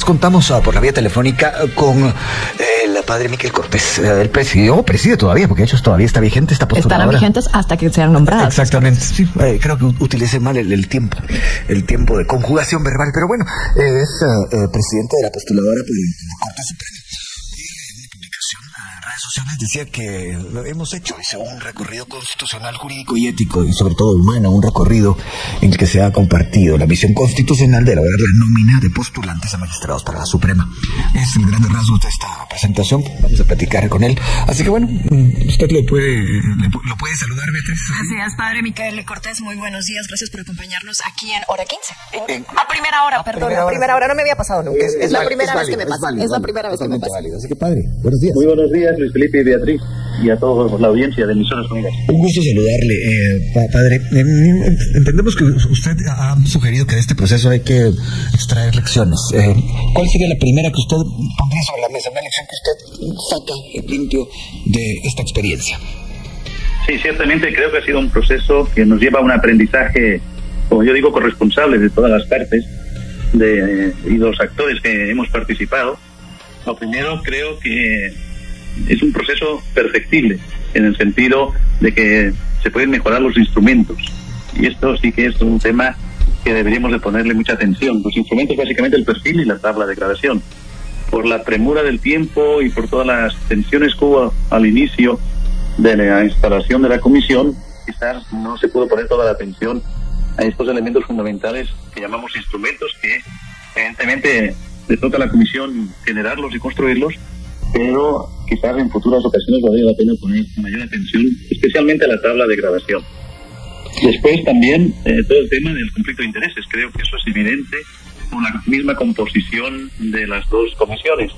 contamos por la vía telefónica con el padre Miquel Cortés. Él preside todavía, porque de hecho todavía está vigente esta postuladora. Estarán vigentes hasta que sean nombradas. Exactamente, sí. Creo que utilicé mal el tiempo de conjugación verbal, pero bueno, es presidente de la postuladora por el Corte Supremo. Sociales decía que hemos hecho un recorrido constitucional, jurídico y ético, y sobre todo humano, un recorrido en el que se ha compartido la visión constitucional de elaborar la nómina de postulantes a magistrados para la Suprema. Es el gran rasgo de esta presentación. Vamos a platicar con él. Así que bueno, usted lo puede saludar, Beatriz. Así es, padre Miquel Cortés, muy buenos días. Gracias por acompañarnos aquí en Hora 15. A primera hora, perdón. Primera hora no me había pasado nunca. Es la primera vez que me pasa. Es la primera vez que me pasa. Así que padre, buenos días. Muy buenos días, Luis Felipe y Beatriz, y a toda la audiencia de Emisoras Unidas. Un gusto saludarle, padre. Entendemos que usted ha sugerido que de este proceso hay que extraer lecciones. ¿Cuál sería la primera que usted pondría sobre la mesa? Una lección que usted saca limpio de esta experiencia. Sí, ciertamente creo que ha sido un proceso que nos lleva a un aprendizaje, como yo digo, corresponsable de todas las partes y los actores que hemos participado. Lo primero, creo que es un proceso perfectible, en el sentido de que se pueden mejorar los instrumentos. Y esto sí que es un tema que deberíamos de ponerle mucha atención. Los instrumentos, básicamente el perfil y la tabla de gradación. Por la premura del tiempo y por todas las tensiones que hubo al inicio de la instalación de la comisión, quizás no se pudo poner toda la atención a estos elementos fundamentales que llamamos instrumentos, que evidentemente le toca a la comisión generarlos y construirlos, pero quizás en futuras ocasiones valdría la pena poner mayor atención, especialmente a la tabla de gradación. Después también todo el tema del conflicto de intereses. Creo que eso es evidente con la misma composición de las dos comisiones.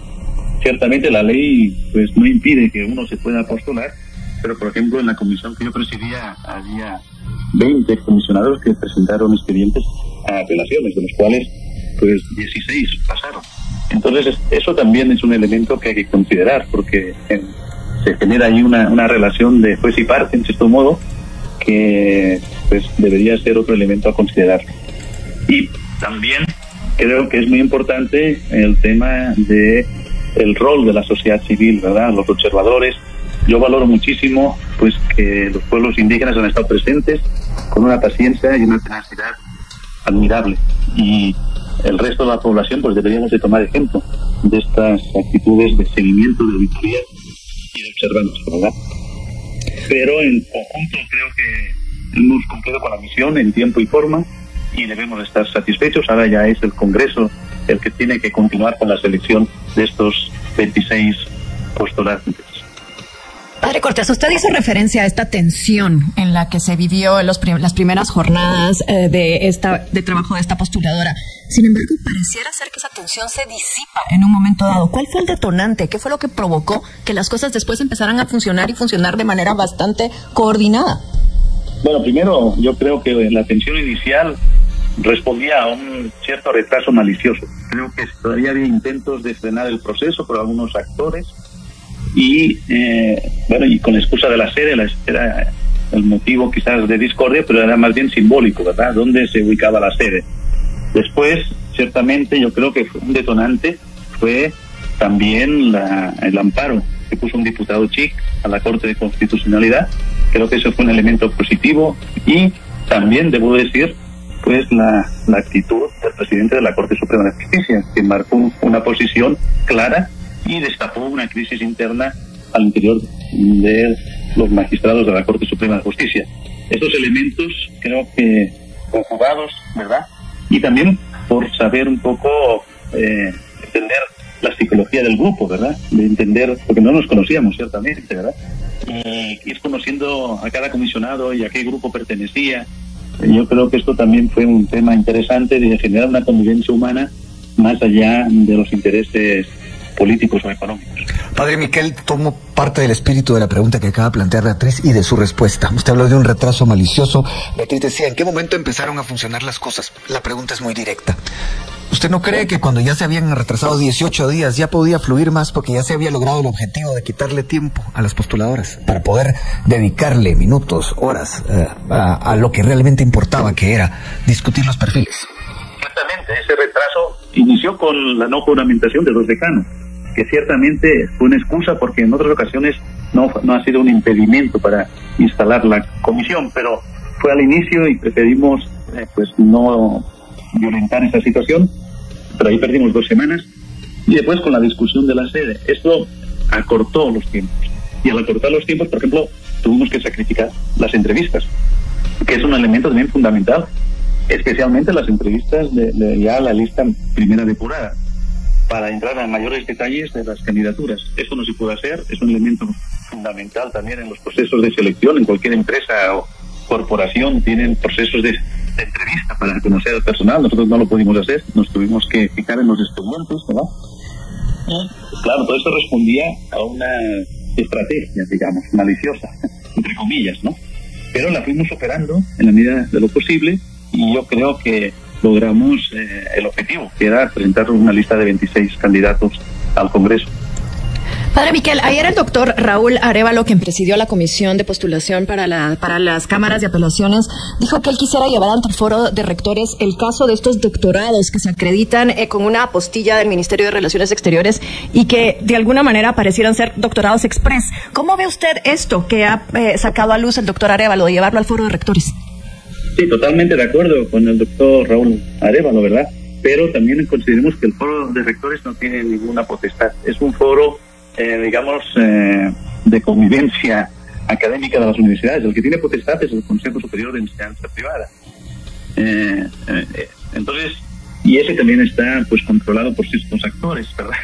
Ciertamente la ley pues no impide que uno se pueda postular, pero por ejemplo en la comisión que yo presidía había 20 comisionados que presentaron expedientes a apelaciones, de los cuales pues 16 pasaron. Entonces eso también es un elemento que hay que considerar, porque se genera ahí una relación de juez y parte, en cierto modo, que pues debería ser otro elemento a considerar. Y también creo que es muy importante el tema de el rol de la sociedad civil, ¿verdad? Los observadores. Yo valoro muchísimo pues que los pueblos indígenas han estado presentes con una paciencia y una tenacidad admirable, y el resto de la población pues deberíamos de tomar ejemplo de estas actitudes de seguimiento, de auditoría y de observancia, ¿verdad? Pero en conjunto creo que hemos cumplido con la misión en tiempo y forma y debemos estar satisfechos. Ahora ya es el Congreso el que tiene que continuar con la selección de estos 26 postulantes. Padre Cortés, usted hizo referencia a esta tensión en la que se vivió en las primeras jornadas de trabajo de esta postuladora. Sin embargo, pareciera ser que esa tensión se disipa en un momento dado. ¿Cuál fue el detonante? ¿Qué fue lo que provocó que las cosas después empezaran a funcionar y funcionar de manera bastante coordinada? Bueno, primero, yo creo que la tensión inicial respondía a un cierto retraso malicioso. Creo que todavía había intentos de frenar el proceso por algunos actores. Y y con la excusa de la sede, era el motivo quizás de discordia, pero era más bien simbólico, ¿verdad? ¿Dónde se ubicaba la sede? Después, ciertamente, yo creo que un detonante fue también el amparo que puso un diputado chic a la Corte de Constitucionalidad. Creo que eso fue un elemento positivo, y también debo decir pues la actitud del presidente de la Corte Suprema de Justicia, que marcó una posición clara y destapó una crisis interna al interior de los magistrados de la Corte Suprema de Justicia. Estos elementos creo que conjugados, ¿verdad? Y también por saber un poco entender la psicología del grupo, ¿verdad? De entender, porque no nos conocíamos ciertamente, ¿verdad? Y ir conociendo a cada comisionado y a qué grupo pertenecía. Yo creo que esto también fue un tema interesante de generar una convivencia humana más allá de los intereses políticos o económicos. Padre Miquel, tomo parte del espíritu de la pregunta que acaba de plantear Beatriz y de su respuesta. Usted habló de un retraso malicioso. Beatriz decía, ¿en qué momento empezaron a funcionar las cosas? La pregunta es muy directa. ¿Usted no cree que cuando ya se habían retrasado 18 días ya podía fluir más, porque ya se había logrado el objetivo de quitarle tiempo a las postuladoras para poder dedicarle minutos, horas a lo que realmente importaba, que era discutir los perfiles? Exactamente. ese retraso inició con la no juramentación de 2 decanos, que ciertamente fue una excusa porque en otras ocasiones no ha sido un impedimento para instalar la comisión, pero fue al inicio y preferimos pues no violentar esa situación, pero ahí perdimos 2 semanas, y después con la discusión de la sede, esto acortó los tiempos, y al acortar los tiempos, por ejemplo, tuvimos que sacrificar las entrevistas, que es un elemento también fundamental, especialmente las entrevistas de ya la lista primera depurada, para entrar en mayores detalles de las candidaturas. Eso no se puede hacer, es un elemento fundamental también en los procesos de selección. En cualquier empresa o corporación tienen procesos de entrevista para conocer al personal. Nosotros no lo pudimos hacer, nos tuvimos que fijar en los expedientes, ¿verdad? Y claro, todo esto respondía a una estrategia, digamos, maliciosa, entre comillas, ¿no? Pero la fuimos superando en la medida de lo posible, y yo creo que logramos el objetivo, que era presentar una lista de 26 candidatos al Congreso. Padre Miquel, ayer el doctor Raúl Arévalo, quien presidió la comisión de postulación para las cámaras de apelaciones, dijo que él quisiera llevar ante el foro de rectores el caso de estos doctorados que se acreditan con una apostilla del Ministerio de Relaciones Exteriores y que de alguna manera parecieran ser doctorados express. ¿Cómo ve usted esto que ha sacado a luz el doctor Arévalo de llevarlo al foro de rectores? Sí, totalmente de acuerdo con el doctor Raúl Arévalo, ¿verdad? Pero también consideremos que el foro de rectores no tiene ninguna potestad. Es un foro, digamos, de convivencia académica de las universidades. El que tiene potestad es el Consejo Superior de Enseñanza Privada. Entonces, y ese también está pues controlado por ciertos actores, ¿verdad?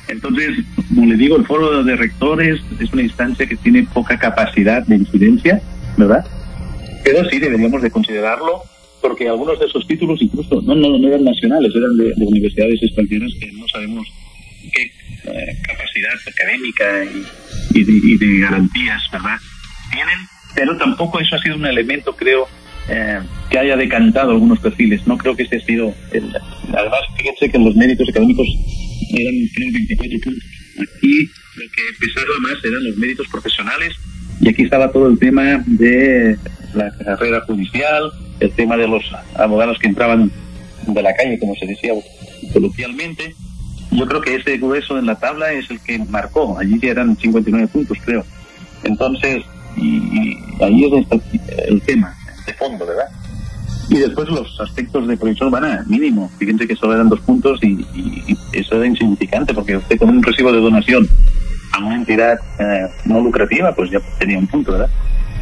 Entonces, como le digo, el foro de rectores es una instancia que tiene poca capacidad de incidencia, ¿verdad? Pero sí deberíamos de considerarlo, porque algunos de esos títulos incluso no eran nacionales, eran de universidades extranjeras que no sabemos qué capacidad académica y de garantías, ¿verdad?, tienen, pero tampoco eso ha sido un elemento, creo, que haya decantado algunos perfiles. No creo que ese ha sido además, fíjense que los méritos académicos eran, creo, 24 puntos. Aquí lo que pesaba más eran los méritos profesionales, y aquí estaba todo el tema de la carrera judicial, el tema de los abogados que entraban de la calle, como se decía coloquialmente. Yo creo que ese grueso en la tabla es el que marcó. Allí eran 59 puntos, creo. Entonces, y ahí es el tema de fondo, ¿verdad? Y después los aspectos de proyección urbana, mínimo. Fíjense que solo eran 2 puntos y eso era insignificante, porque usted con un recibo de donación a una entidad no lucrativa, pues ya tenía un punto, ¿verdad?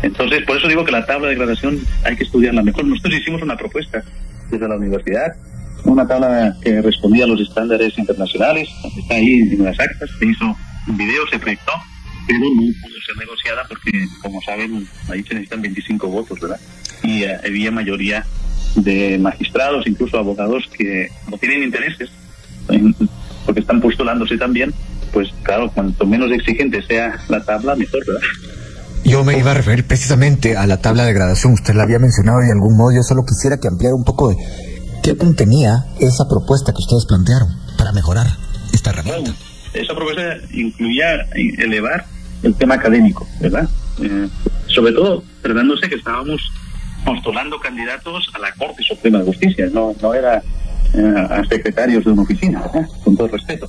Entonces, por eso digo que la tabla de gradación hay que estudiarla mejor. Nosotros hicimos una propuesta desde la universidad, una tabla que respondía a los estándares internacionales, está ahí en las actas, se hizo un video, se proyectó, pero no pudo ser negociada porque, como saben, ahí se necesitan 25 votos, ¿verdad? Y había mayoría de magistrados, incluso abogados, que no tienen intereses, porque están postulándose también. Pues claro, cuanto menos exigente sea la tabla, mejor, ¿verdad? Yo me iba a referir precisamente a la tabla de gradación. Usted la había mencionado de algún modo. Yo solo quisiera que ampliara un poco de qué contenía esa propuesta que ustedes plantearon para mejorar esta herramienta. Bueno, esa propuesta incluía elevar el tema académico, ¿verdad? Sobre todo tratándose que estábamos postulando candidatos a la Corte Suprema de Justicia, no era a secretarios de una oficina, ¿verdad? Con todo respeto.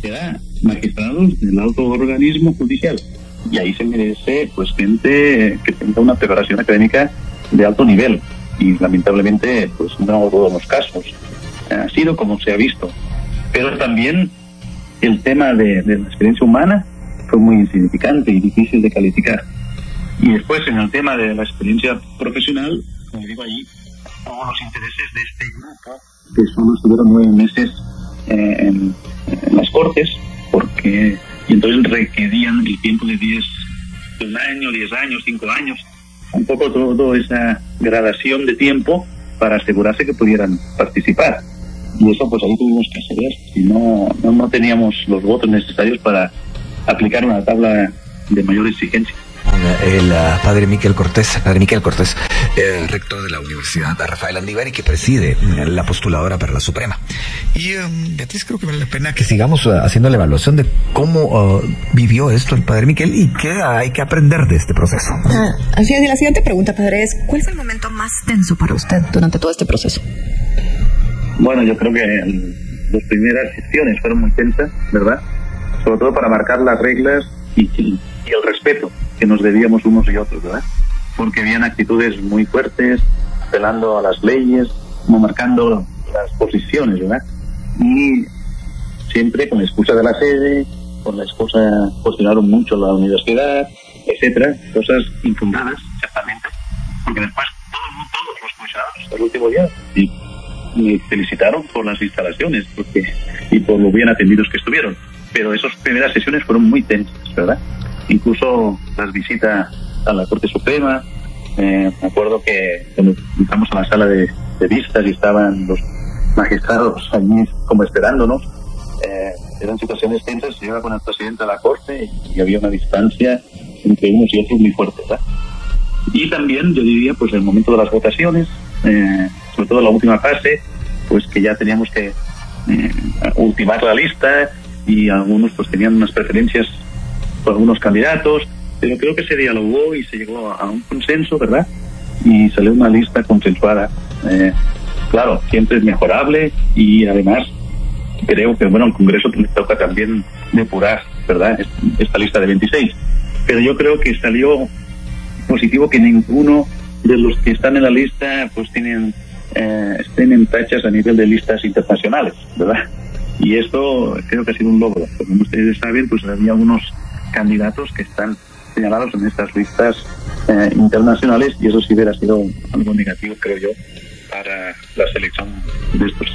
Era magistrados del alto organismo judicial, y ahí se merece pues gente que tenga una preparación académica de alto nivel, y lamentablemente pues no todos los casos ha sido como se ha visto. Pero también el tema de la experiencia humana fue muy insignificante y difícil de calificar. Y después en el tema de la experiencia profesional, como digo, allí hubo los intereses de este grupo que solo estuvieron 9 meses en las Cortes, y entonces requerían el tiempo de 1 año, 10 años, 5 años, un poco toda esa gradación de tiempo para asegurarse que pudieran participar. Y eso pues ahí tuvimos que ceder, si no teníamos los votos necesarios para aplicar una tabla de mayor exigencia. El padre Miquel Cortés, rector de la Universidad Rafael Andívar, y que preside la postuladora para la Suprema. Y Beatriz, creo que vale la pena que sigamos haciendo la evaluación de cómo vivió esto el padre Miquel y qué hay que aprender de este proceso. Así es, y la siguiente pregunta, padre, es: ¿cuál es el momento más tenso para usted durante todo este proceso? Bueno, yo creo que las primeras sesiones fueron muy tensas, ¿verdad? Sobre todo para marcar las reglas y el respeto que nos debíamos unos y otros, ¿verdad? Porque habían actitudes muy fuertes, apelando a las leyes, como marcando las posiciones, ¿verdad? Y siempre con la excusa de la sede, con la excusa, cuestionaron mucho la universidad, etcétera, cosas infundadas, exactamente, porque después todos los escucharon hasta el último día y me felicitaron por las instalaciones y por lo bien atendidos que estuvieron, pero esas primeras sesiones fueron muy tensas, ¿verdad? Incluso las visitas a la Corte Suprema, me acuerdo que cuando entramos a la sala de vistas y estaban los magistrados allí como esperándonos, eran situaciones tensas. Yo iba con el presidente de la Corte y había una distancia entre unos y otros muy fuerte, ¿verdad? Y también, yo diría, pues el momento de las votaciones, sobre todo la última fase, pues que ya teníamos que ultimar la lista y algunos pues tenían unas preferencias por algunos candidatos, pero creo que se dialogó y se llegó a un consenso, ¿verdad? Y salió una lista consensuada. Claro, siempre es mejorable y además creo que, bueno, al Congreso le toca también depurar, ¿verdad?, esta lista de 26. Pero yo creo que salió positivo que ninguno de los que están en la lista pues estén en tachas a nivel de listas internacionales, ¿verdad? Y esto creo que ha sido un logro. Como ustedes saben, pues había algunos candidatos que están señalados en estas listas internacionales y eso sí hubiera sido algo negativo, creo yo, para la selección de estos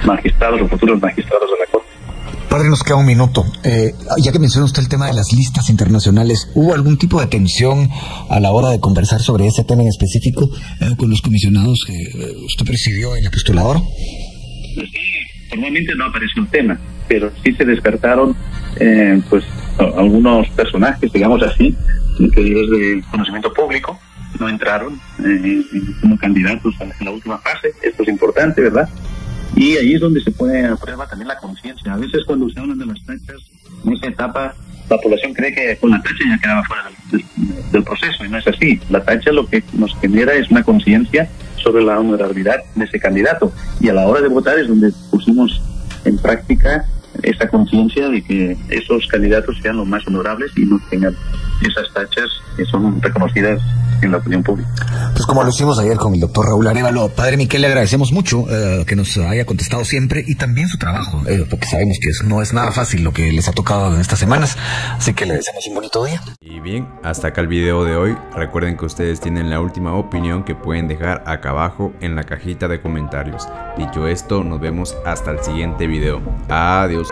magistrados o futuros magistrados de la Corte. Padre, nos queda un minuto. Ya que mencionó usted el tema de las listas internacionales, ¿hubo algún tipo de tensión a la hora de conversar sobre ese tema en específico con los comisionados que usted presidió en la postuladora? Sí, formalmente no apareció el tema, pero sí se despertaron pues algunos personajes, digamos así, que de conocimiento público, no entraron como candidatos en la última fase. Esto es importante, ¿verdad? Y ahí es donde se pone a prueba también la conciencia. A veces cuando se hablan de las tachas, en esa etapa la población cree que con la tacha ya quedaba fuera del proceso, y no es así. La tacha lo que nos genera es una conciencia sobre la honorabilidad de ese candidato, y a la hora de votar es donde pusimos en práctica esa conciencia de que esos candidatos sean los más honorables y no tengan esas tachas que son reconocidas en la opinión pública. Pues como lo hicimos ayer con el doctor Raúl Arévalo, padre Miquel, le agradecemos mucho que nos haya contestado siempre y también su trabajo, porque sabemos que no es nada fácil lo que les ha tocado en estas semanas, así que le deseamos un bonito día. Y bien, hasta acá el video de hoy. Recuerden que ustedes tienen la última opinión que pueden dejar acá abajo en la cajita de comentarios. Dicho esto, nos vemos hasta el siguiente video. Adiós.